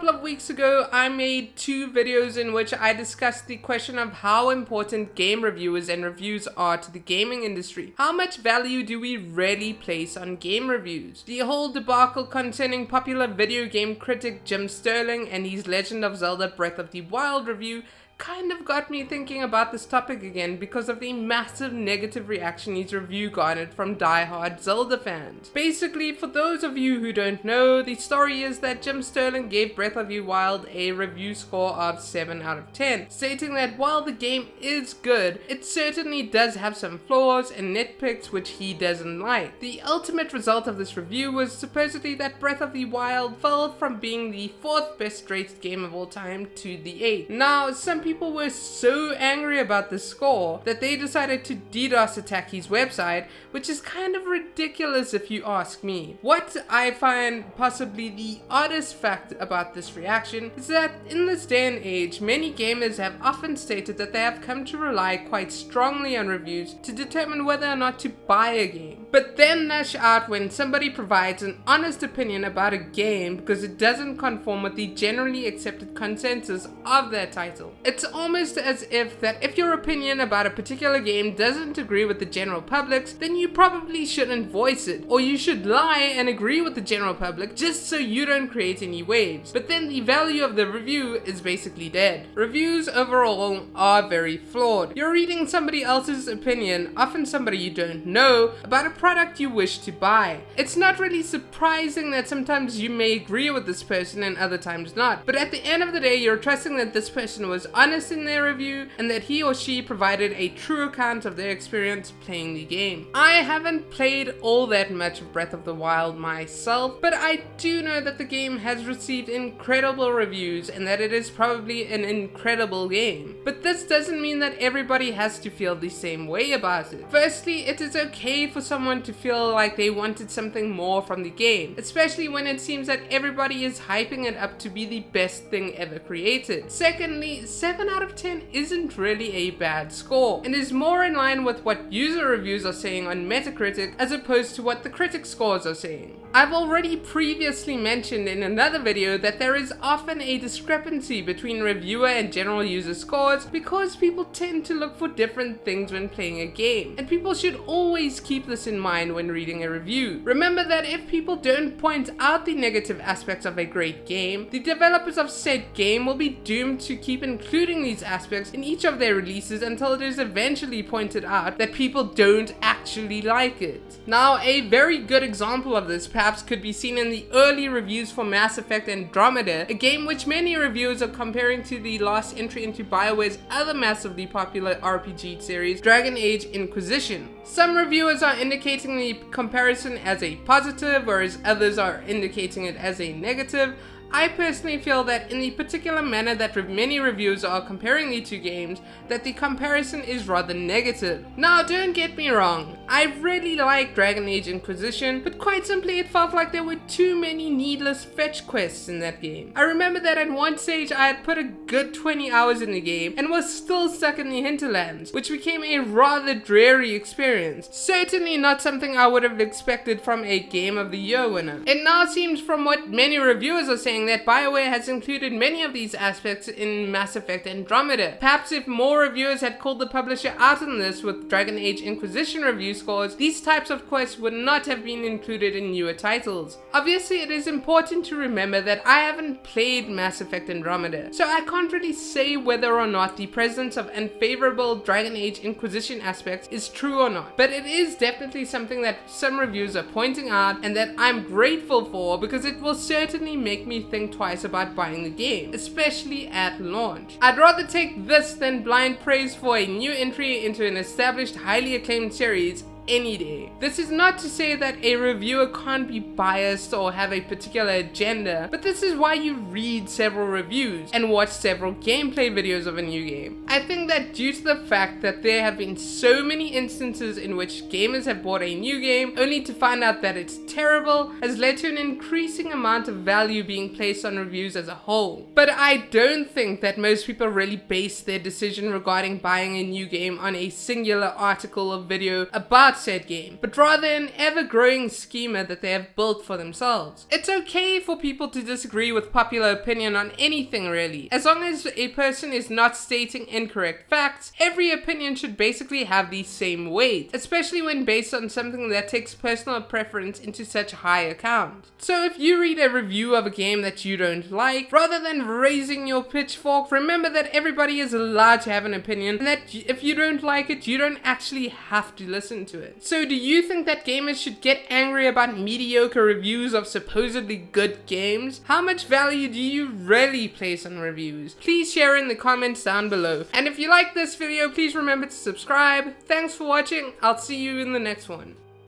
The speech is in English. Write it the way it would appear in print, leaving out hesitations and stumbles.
couple of weeks ago, I made 2 videos in which I discussed the question of how important game reviewers and reviews are to the gaming industry. How much value do we really place on game reviews? The whole debacle concerning popular video game critic Jim Sterling and his Legend of Zelda Breath of the Wild review kind of got me thinking about this topic again because of the massive negative reaction his review garnered from die-hard Zelda fans. Basically, for those of you who don't know, the story is that Jim Sterling gave Breath of the Wild a review score of 7 out of 10, stating that while the game is good, it certainly does have some flaws and nitpicks which he doesn't like. The ultimate result of this review was supposedly that Breath of the Wild fell from being the 4th best rated game of all time to the 8th. Now, some people were so angry about the score that they decided to DDoS attack his website, which is kind of ridiculous if you ask me. What I find possibly the oddest fact about this reaction is that in this day and age, many gamers have often stated that they have come to rely quite strongly on reviews to determine whether or not to buy a game, but then lash out when somebody provides an honest opinion about a game because it doesn't conform with the generally accepted consensus of that title. It's almost as if your opinion about a particular game doesn't agree with the general public's, then you probably shouldn't voice it, or you should lie and agree with the general public just so you don't create any waves. But then the value of the review is basically dead. Reviews overall are very flawed. You're reading somebody else's opinion, often somebody you don't know, about a product you wish to buy. It's not really surprising that sometimes you may agree with this person and other times not, but at the end of the day, you're trusting that this person was honest in their review and that he or she provided a true account of their experience playing the game. I haven't played all that much of Breath of the Wild myself, but I do know that the game has received incredible reviews and that it is probably an incredible game. But this doesn't mean that everybody has to feel the same way about it. Firstly, it is okay for someone to feel like they wanted something more from the game, especially when it seems that everybody is hyping it up to be the best thing ever created. Secondly, 7 out of 10 isn't really a bad score and is more in line with what user reviews are saying on Metacritic as opposed to what the critic scores are saying. I've already previously mentioned in another video that there is often a discrepancy between reviewer and general user scores because people tend to look for different things when playing a game, and people should always keep this in mind when reading a review. Remember that if people don't point out the negative aspects of a great game, the developers of said game will be doomed to keep including these aspects in each of their releases until it is eventually pointed out that people don't actually like it. Now, a very good example of this perhaps could be seen in the early reviews for Mass Effect Andromeda, a game which many reviewers are comparing to the last entry into BioWare's other massively popular RPG series, Dragon Age Inquisition. Some reviewers are indicating the comparison as a positive, whereas others are indicating it as a negative. I personally feel that in the particular manner that many reviewers are comparing the two games, that the comparison is rather negative. Now, don't get me wrong, I really like Dragon Age Inquisition, but quite simply it felt like there were too many needless fetch quests in that game. I remember that at one stage I had put a good 20 hours in the game and was still stuck in the hinterlands, which became a rather dreary experience. Certainly not something I would have expected from a Game of the Year winner. It now seems from what many reviewers are saying that BioWare has included many of these aspects in Mass Effect Andromeda. Perhaps if more reviewers had called the publisher out on this with Dragon Age Inquisition review scores, these types of quests would not have been included in newer titles. Obviously, it is important to remember that I haven't played Mass Effect Andromeda, so I can't really say whether or not the presence of unfavorable Dragon Age Inquisition aspects is true or not, but it is definitely something that some reviews are pointing out and that I'm grateful for because it will certainly make me think twice about buying the game, especially at launch. I'd rather take this than blind praise for a new entry into an established, highly acclaimed series any day. This is not to say that a reviewer can't be biased or have a particular agenda, but this is why you read several reviews and watch several gameplay videos of a new game. I think that due to the fact that there have been so many instances in which gamers have bought a new game only to find out that it's terrible has led to an increasing amount of value being placed on reviews as a whole. But I don't think that most people really base their decision regarding buying a new game on a singular article or video about about said game, but rather an ever-growing schema that they have built for themselves. It's okay for people to disagree with popular opinion on anything really. As long as a person is not stating incorrect facts, every opinion should basically have the same weight, especially when based on something that takes personal preference into such high account. So if you read a review of a game that you don't like, rather than raising your pitchfork, remember that everybody is allowed to have an opinion, and that if you don't like it, you don't actually have to listen to it. So do you think that gamers should get angry about mediocre reviews of supposedly good games? How much value do you really place on reviews? Please share in the comments down below. And if you like this video, please remember to subscribe. Thanks for watching. I'll see you in the next one.